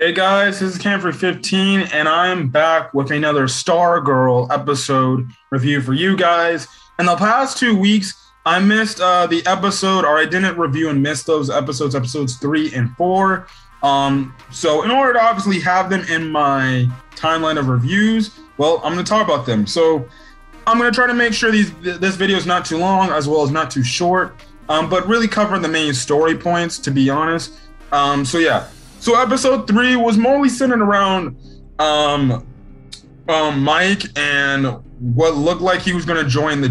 Hey guys, this is Camfrey15, and I'm back with another Stargirl episode review for you guys. In the past 2 weeks, I missed the episode, or I didn't review and miss those episodes 3 and 4. So in order to obviously have them in my timeline of reviews, well, I'm going to talk about them. So I'm going to try to make sure this video is not too long, as well as not too short, but really covering the main story points, to be honest. So episode 3 was mostly centered around Mike and what looked like he was going to join the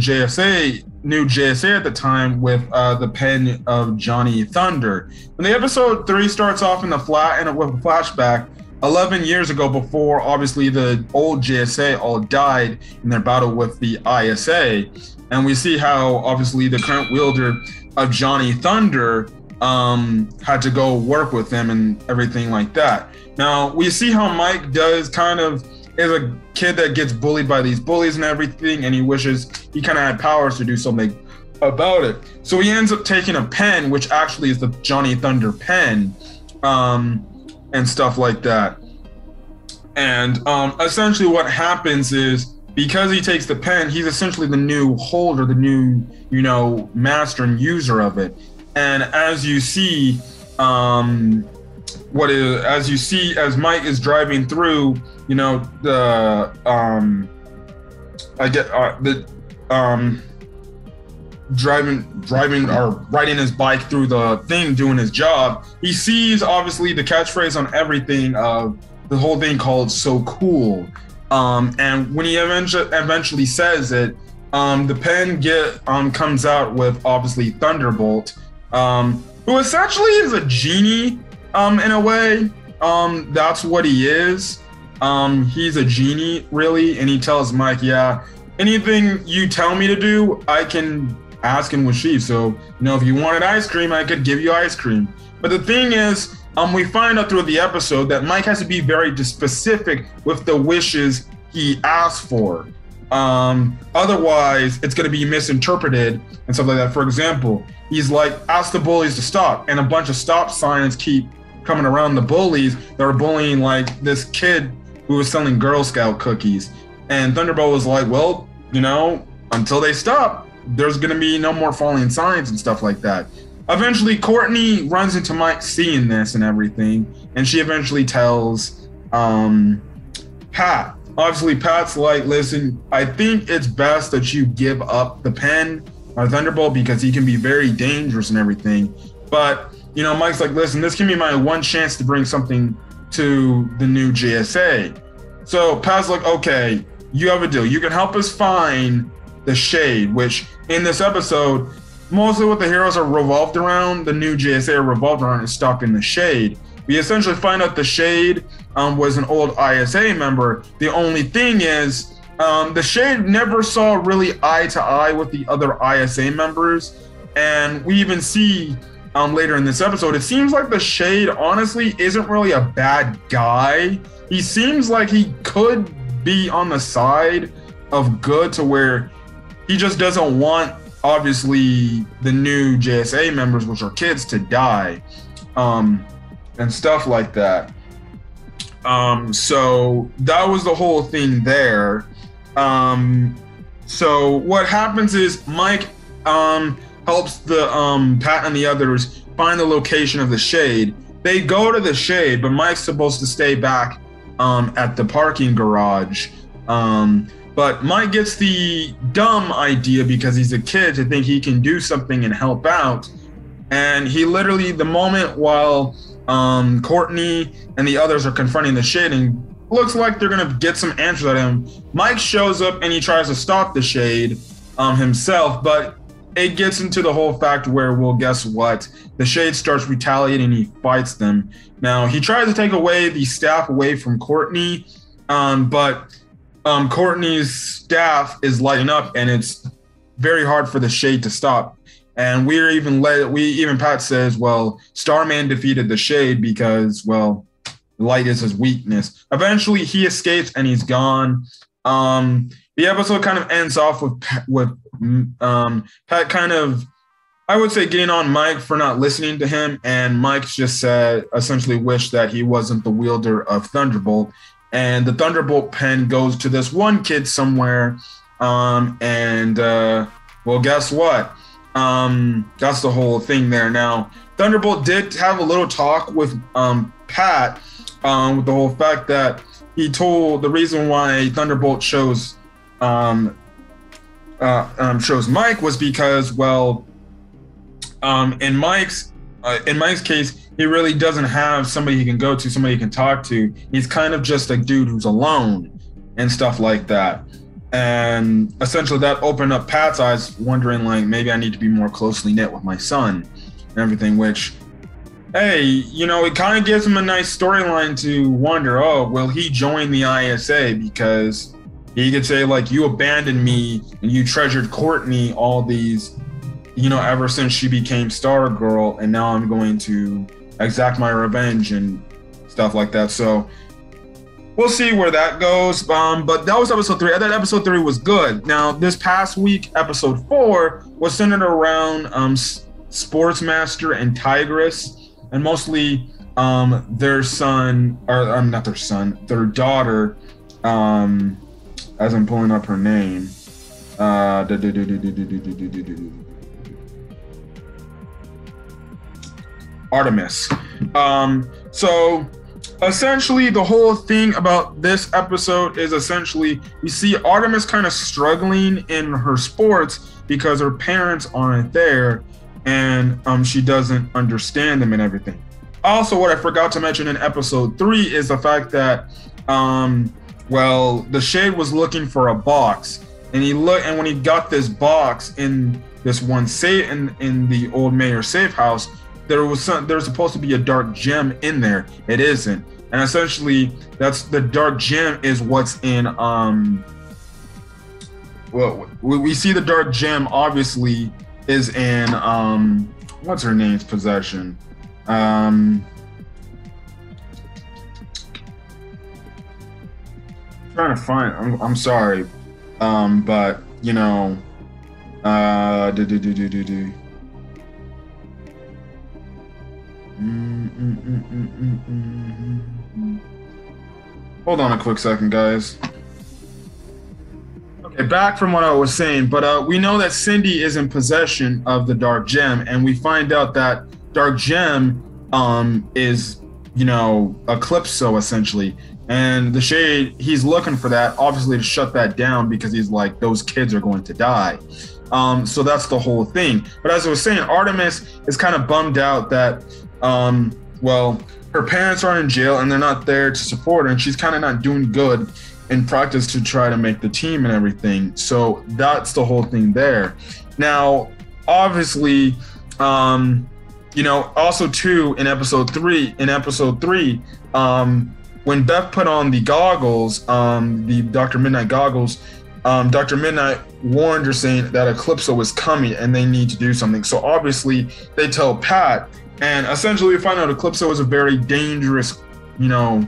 new JSA at the time with the pen of Johnny Thunder. And the episode 3 starts off in the flat and with a flashback 11 years ago, before obviously the old JSA all died in their battle with the ISA. And we see how obviously the current wielder of Johnny Thunder had to go work with them and everything like that. Now we see how Mike is a kid that gets bullied by these bullies and everything, and he wishes he kind of had powers to do something about it. So he ends up taking a pen, which actually is the Johnny Thunder pen, and stuff like that. And essentially what happens is, because he takes the pen, he's essentially the new holder, the new, master and user of it. And as you see, as Mike is driving through, driving or riding his bike through the thing, doing his job, he sees obviously the catchphrase on everything of the whole thing called "so cool." And when he eventually says it, the pen comes out with obviously Thunderbolt, who essentially is a genie, in a way. That's what he is. He's a genie, really, and he tells Mike, yeah, anything you tell me to do, I can ask and receive. So, if you wanted ice cream, I could give you ice cream. But the thing is, we find out through the episode that Mike has to be very specific with the wishes he asks for. Otherwise, it's going to be misinterpreted and stuff like that. For example, he's like, ask the bullies to stop, and a bunch of stop signs keep coming around the bullies that are bullying like this kid who was selling Girl Scout cookies. And Thunderbolt was like, well, until they stop, there's going to be no more falling signs and stuff like that. Eventually, Courtney runs into Mike seeing this and everything, and she eventually tells Pat. Obviously, Pat's like, listen, I think it's best that you give up the pen or Thunderbolt, because he can be very dangerous and everything. But, Mike's like, listen, this can be my one chance to bring something to the new JSA. So Pat's like, okay, you have a deal. You can help us find the Shade, which in this episode, mostly what the heroes are revolved around, the new JSA are revolved around, is stopping the Shade. We essentially find out the Shade was an old ISA member. The only thing is, the Shade never saw really eye to eye with the other ISA members. And we even see later in this episode, it seems like the Shade honestly isn't really a bad guy. He seems like he could be on the side of good, to where he just doesn't want, obviously, the new JSA members, which are kids, to die. And stuff like that. So that was the whole thing there. So what happens is Mike helps the Pat and the others find the location of the Shade. They go to the Shade, but Mike's supposed to stay back at the parking garage. But Mike gets the dumb idea, because he's a kid, to think he can do something and help out. And he literally, the moment while Courtney and the others are confronting the Shade and looks like they're gonna get some answers at him, Mike shows up and he tries to stop the Shade himself, but it gets into the whole fact where, well, guess what? The Shade starts retaliating and he fights them. Now, he tries to take away the staff away from Courtney, but Courtney's staff is lighting up, and it's very hard for the Shade to stop. And even Pat says, well, Starman defeated the Shade because, well, light is his weakness. Eventually, he escapes and he's gone. The episode kind of ends off with Pat kind of, I would say getting on Mike for not listening to him, and Mike just said essentially wished that he wasn't the wielder of Thunderbolt, and the Thunderbolt pen goes to this one kid somewhere, well, guess what? That's the whole thing there. Now, Thunderbolt did have a little talk with Pat, with the whole fact that he told the reason why Thunderbolt chose Mike was because, well, in Mike's case, he really doesn't have somebody he can go to, somebody he can talk to. He's kind of just a dude who's alone and stuff like that. And essentially that opened up Pat's eyes, wondering like, maybe I need to be more closely knit with my son and everything, which, hey, you know, it kind of gives him a nice storyline to wonder, oh, will he join the ISA? Because he could say like, you abandoned me and you treasured Courtney all these, you know, ever since she became Stargirl, and now I'm going to exact my revenge and stuff like that. So we'll see where that goes. But that was episode 3. I thought episode 3 was good. Now, this past week, episode 4 was centered around Sportsmaster and Tigress, and mostly their son, or not their son, their daughter, as I'm pulling up her name. Artemis. So essentially the whole thing about this episode is essentially we see Artemis kind of struggling in her sports because her parents aren't there, and she doesn't understand them and everything. Also, what I forgot to mention in episode 3 is the fact that well, the Shade was looking for a box, and and when he got this box in this one safe in the old mayor's safe house, there was supposed to be a dark gem in there. It isn't. And essentially that's the dark gem is what's in well, we see the dark gem obviously is in what's her name's possession. Trying to find, I'm sorry, but you know, hold on a quick second, guys. Okay, back from what I was saying, but we know that Cindy is in possession of the dark gem, and we find out that dark gem is, you know, Eclipso essentially, and the Shade, he's looking for that obviously to shut that down because he's like, those kids are going to die. So that's the whole thing. But as I was saying, Artemis is kind of bummed out that well, her parents are in jail and they're not there to support her, and she's kind of not doing good in practice to try to make the team and everything. So that's the whole thing there. Now, obviously, you know, also too in episode 3, when Beth put on the goggles, the Dr. Midnight goggles, Dr. Midnight warned her saying that Eclipso was coming and they need to do something. So obviously they tell Pat, and essentially we find out Eclipso is a very dangerous, you know,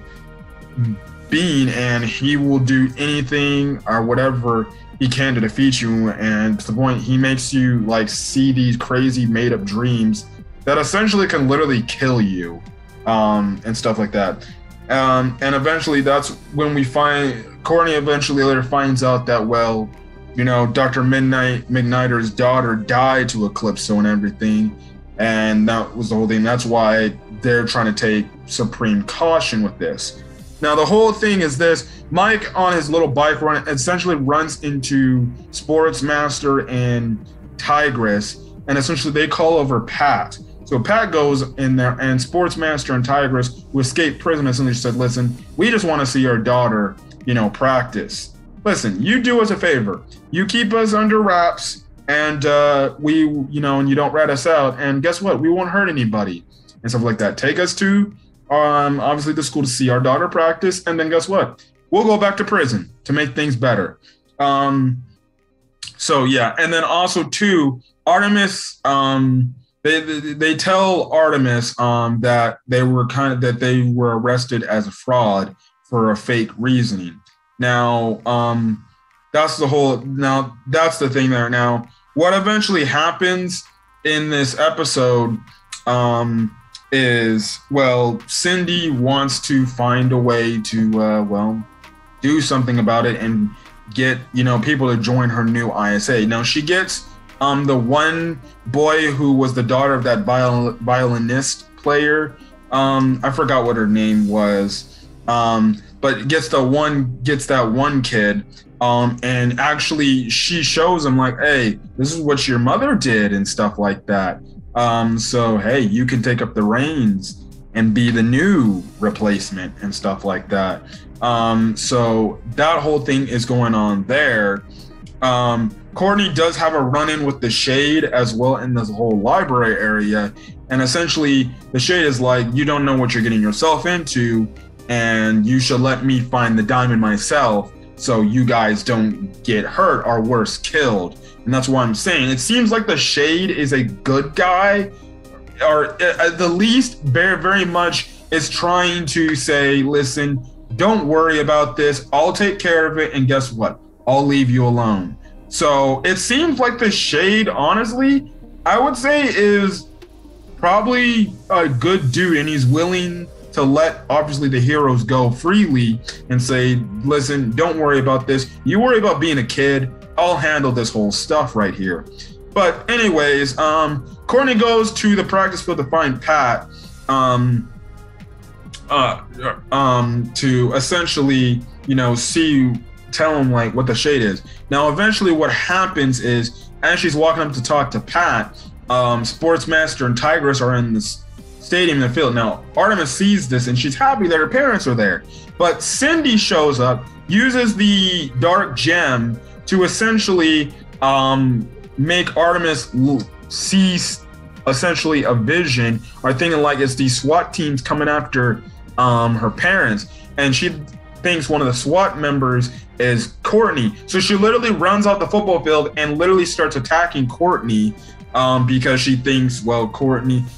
being, and he will do anything or whatever he can to defeat you. And to the point, he makes you like see these crazy made up dreams that essentially can literally kill you, and stuff like that. And eventually that's when we find Courtney eventually later finds out that, well, you know, Dr. Midnighter's daughter died to Eclipso and everything. And that was the whole thing. That's why they're trying to take supreme caution with this. Now, the whole thing is this. Mike, on his little bike run, essentially runs into Sportsmaster and Tigress, and essentially they call over Pat. So Pat goes in there, and Sportsmaster and Tigress, who escaped prison, essentially said, listen, we just want to see our daughter, you know, practice. Listen, you do us a favor. You keep us under wraps, and we, you know, and you don't rat us out. And guess what? We won't hurt anybody and stuff like that. Take us to, obviously, the school to see our daughter practice. And then guess what? We'll go back to prison to make things better. So, yeah. And then also, too, Artemis, they tell Artemis that they were arrested as a fraud for a fake reasoning. Now, that's the thing there. Now, what eventually happens in this episode is, well, Cindy wants to find a way to do something about it and get, people to join her new ISA. Now she gets the one boy who was the daughter of that violinist player. I forgot what her name was. But gets that one kid. And actually she shows him like, hey, this is what your mother did and stuff like that. So hey, you can take up the reins and be the new replacement and stuff like that. So that whole thing is going on there. Courtney does have a run-in with the Shade as well in this whole library area. And essentially the Shade is like, you don't know what you're getting yourself into, and you should let me find the diamond myself so you guys don't get hurt or worse, killed. And that's what I'm saying. It seems like the Shade is a good guy, or at the least very, very much is trying to say, listen, don't worry about this. I'll take care of it. And guess what? I'll leave you alone. So it seems like the Shade, honestly, I would say is probably a good dude, and he's willing to let obviously the heroes go freely and say, listen, don't worry about this. You worry about being a kid. I'll handle this whole stuff right here. But anyways, Courtney goes to the practice field to find Pat to essentially, tell him like what the Shade is. Now, eventually what happens is, as she's walking up to talk to Pat, Sportsmaster and Tigress are in this stadium in the field. Now, Artemis sees this and she's happy that her parents are there. But Cindy shows up, uses the dark gem to essentially make Artemis see essentially a vision, or thinking like it's these SWAT teams coming after her parents. And she thinks one of the SWAT members is Courtney. So she literally runs out the football field and literally starts attacking Courtney because she thinks,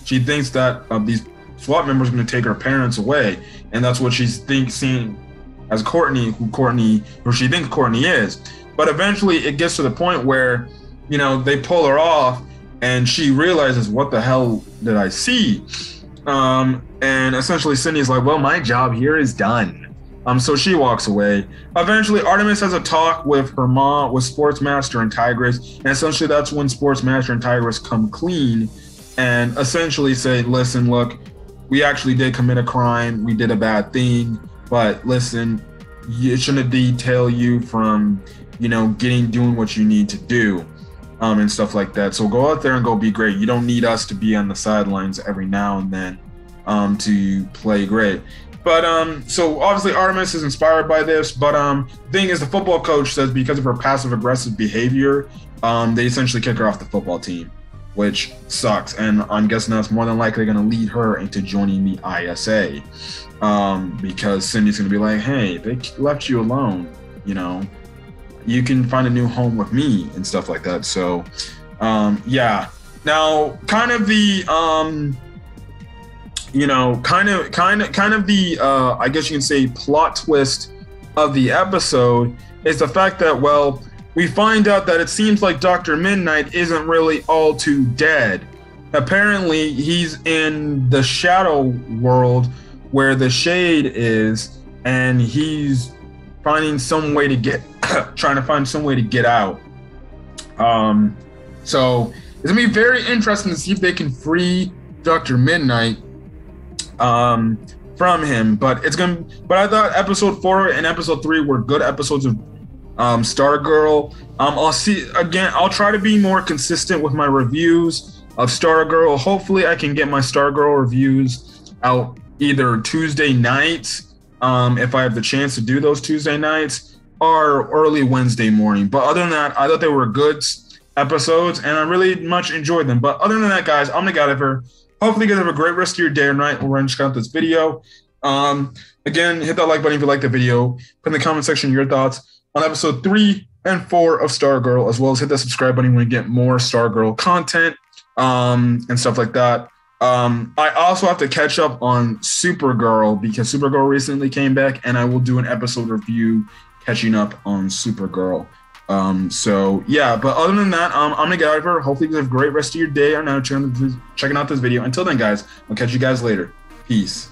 she thinks that these SWAT members are going to take her parents away. And that's what she's seeing as Courtney, who she thinks Courtney is. But eventually it gets to the point where, they pull her off and she realizes, what the hell did I see? And essentially Cindy's like, well, my job here is done. So she walks away. Eventually, Artemis has a talk with her mom, with Sportsmaster and Tigress, and essentially that's when Sportsmaster and Tigress come clean and essentially say, listen, look, we actually did commit a crime, we did a bad thing, but listen, it shouldn't detail you from, doing what you need to do, and stuff like that. So go out there and go be great. You don't need us to be on the sidelines every now and then to play great. But so obviously Artemis is inspired by this, but the thing is, the football coach says because of her passive aggressive behavior, they essentially kick her off the football team, which sucks. And I'm guessing that's more than likely going to lead her into joining the ISA, because Cindy's going to be like, hey, they left you alone, you can find a new home with me and stuff like that. So yeah. Now, kind of the I guess you can say plot twist of the episode is the fact that, well, we find out that it seems like Dr. Midnight isn't really all too dead. Apparently, he's in the shadow world where the Shade is, and he's finding some way to trying to find some way to get out. So it's gonna be very interesting to see if they can free Dr. Midnight from him, but I thought episode 4 and episode 3 were good episodes of Stargirl. I'll try to be more consistent with my reviews of Stargirl. Hopefully I can get my Stargirl reviews out either Tuesday nights, if I have the chance to do those Tuesday nights, or early Wednesday morning. But other than that, I thought they were good episodes and I really much enjoyed them. But other than that, guys, I'm gonna get out of here. Hopefully you guys have a great rest of your day or night when we're going to check out this video. Again, hit that like button if you like the video. Put in the comment section your thoughts on episode 3 and 4 of Stargirl, as well as hit that subscribe button when you get more Stargirl content and stuff like that. I also have to catch up on Supergirl because Supergirl recently came back, and I will do an episode review catching up on Supergirl. So yeah, but other than that, I'm gonna get out of here. Hopefully you have a great rest of your day. I know checking out this video. Until then, guys, I'll catch you guys later. Peace.